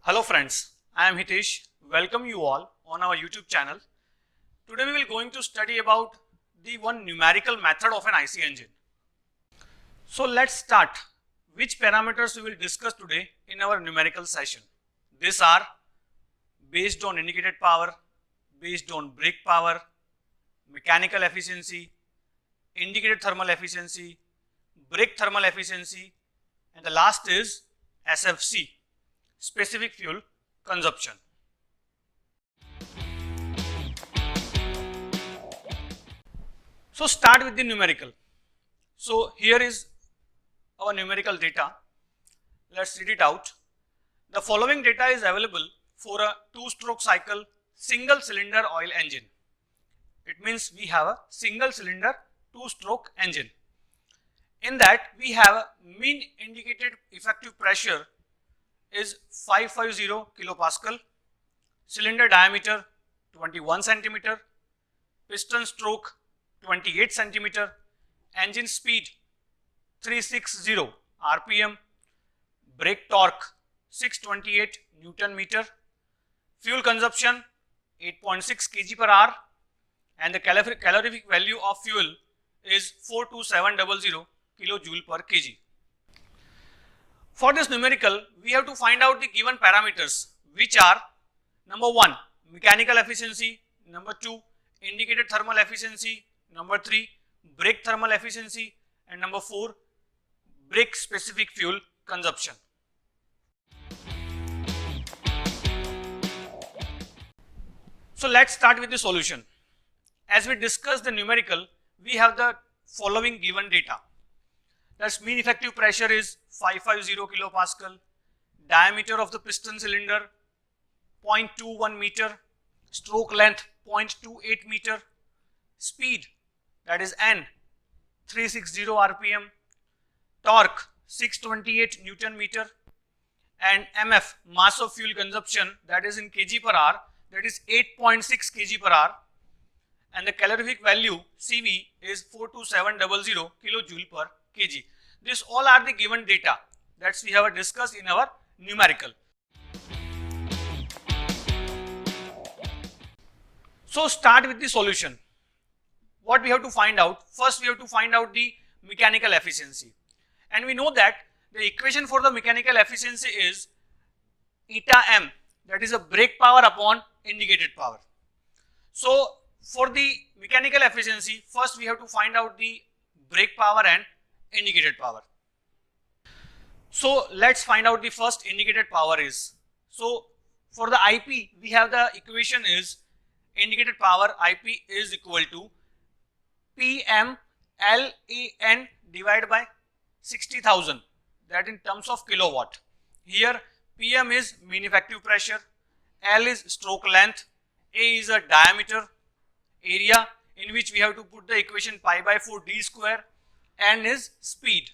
Hello friends, I am Hitesh. Welcome you all on our YouTube channel. Today we will going to study about the one numerical method of an IC engine. So let's start. Which parameters we will discuss today in our numerical session? These are based on indicated power, based on brake power, mechanical efficiency, indicated thermal efficiency, brake thermal efficiency, and the last is SFC, specific fuel consumption. So start with the numerical. So here is our numerical data. Let's read it out. The following data is available for a two-stroke cycle single cylinder oil engine. It means we have a single cylinder two-stroke engine. In that we have a mean indicated effective pressure is 550 kilopascal, cylinder diameter 21 centimeter, piston stroke 28 centimeter, engine speed 360 rpm, brake torque 628 Newton meter, fuel consumption 8.6 kg per hour, and the calorific value of fuel is 42700 kilojoule per kg. For this numerical, we have to find out the given parameters, which are number 1 mechanical efficiency, number 2 indicated thermal efficiency, number 3 brake thermal efficiency, and number 4 brake specific fuel consumption. So let's start with the solution. As we discuss the numerical, we have the following given data. That's mean effective pressure is 550 kilopascal, diameter of the piston cylinder 0.21 meter, stroke length 0.28 meter, speed that is N 360 rpm, torque 628 Newton meter, and MF mass of fuel consumption that is in kg per hour, that is 8.6 kg per hour, and the calorific value CV is 42700 kilojoule per kg. This all are the given data that we have discussed in our numerical. So start with the solution. What we have to find out? First we have to find out the mechanical efficiency, and we know that the equation for the mechanical efficiency is eta m, that is a brake power upon indicated power. So for the mechanical efficiency, first we have to find out the brake power and indicated power. So let's find out the first indicated power is. So for the IP, we have the equation is indicated power IP is equal to PM LAN divided by 60,000, that in terms of kilowatt. Here PM is mean effective pressure, L is stroke length, A is a diameter, area in which we have to put the equation pi by 4 d square, N is speed.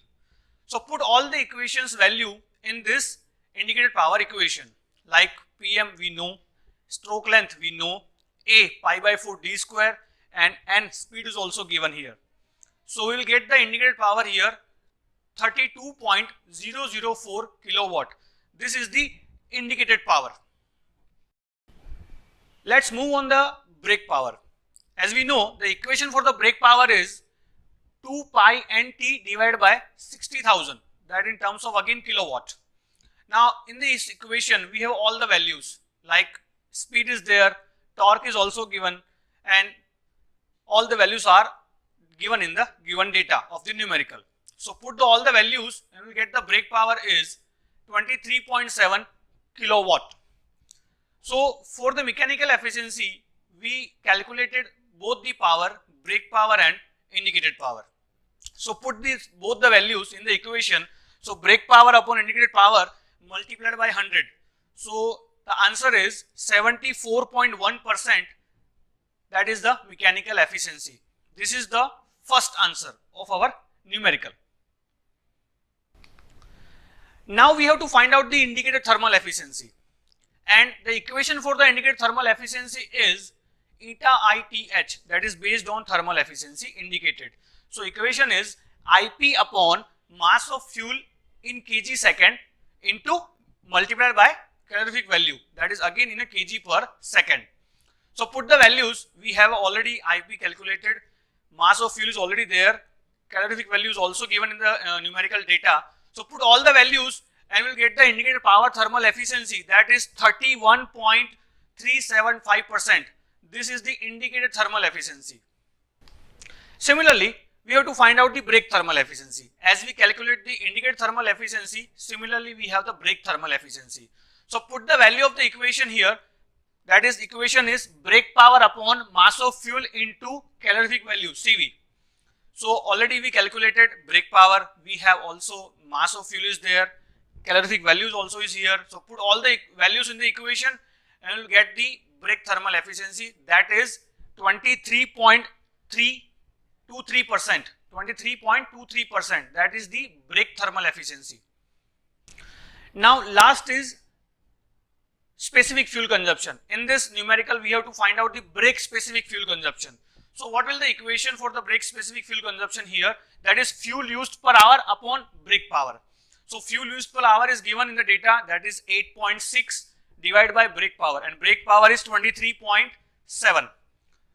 So put all the equations value in this indicated power equation, like PM we know, stroke length we know, A pi by 4 d square, and N speed is also given here. So we will get the indicated power here 32.004 kilowatt. This is the indicated power. Let's move on the brake power. As we know, the equation for the brake power is 2 pi nt divided by 60,000, that in terms of again kilowatt. Now in this equation we have all the values, like speed is there, torque is also given, and all the values are given in the given data of the numerical. So put all the values and we get the brake power is 23.7 kilowatt. So for the mechanical efficiency, we calculated both the power, brake power and indicated power. So put these both the values in the equation. So brake power upon indicated power multiplied by 100. So the answer is 74.1%. That is the mechanical efficiency. This is the first answer of our numerical. Now we have to find out the indicated thermal efficiency, and the equation for the indicated thermal efficiency is eta ITH, that is based on thermal efficiency indicated. So equation is IP upon mass of fuel in kg second into multiplied by calorific value, that is again in a kg per second. So put the values, we have already IP calculated, mass of fuel is already there, calorific value is also given in the numerical data. So put all the values and we'll get the indicated power thermal efficiency, that is 31.375%. This is the indicated thermal efficiency. Similarly, we have to find out the brake thermal efficiency. As we calculate the indicated thermal efficiency, similarly we have the brake thermal efficiency. So put the value of the equation here, that is equation is brake power upon mass of fuel into calorific value CV. So already we calculated brake power, we have also mass of fuel is there, calorific values also is here. So put all the values in the equation and we will get the brake thermal efficiency, that is 23.323%. 23.23%, that is the brake thermal efficiency. Now last is specific fuel consumption. In this numerical we have to find out the brake specific fuel consumption. So what will the equation for the brake specific fuel consumption here, that is fuel used per hour upon brake power. So fuel used per hour is given in the data, that is 8.6 divided by brake power, and brake power is 23.7.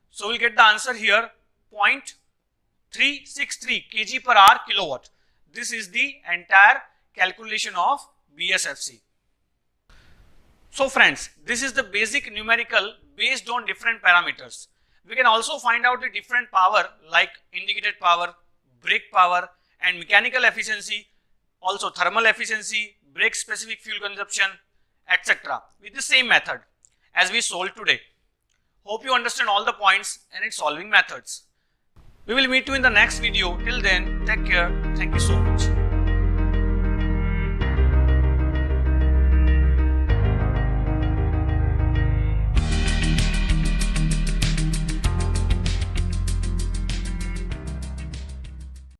So we'll get the answer here 0.363 kg per hour kilowatt. This is the entire calculation of BSFC. So friends, this is the basic numerical based on different parameters. We can also find out the different power like indicated power, brake power and mechanical efficiency, also thermal efficiency, brake specific fuel consumption, etc. with the same method as we solved today. Hope you understand all the points and its solving methods. We will meet you in the next video. Till then, take care. Thank you so much.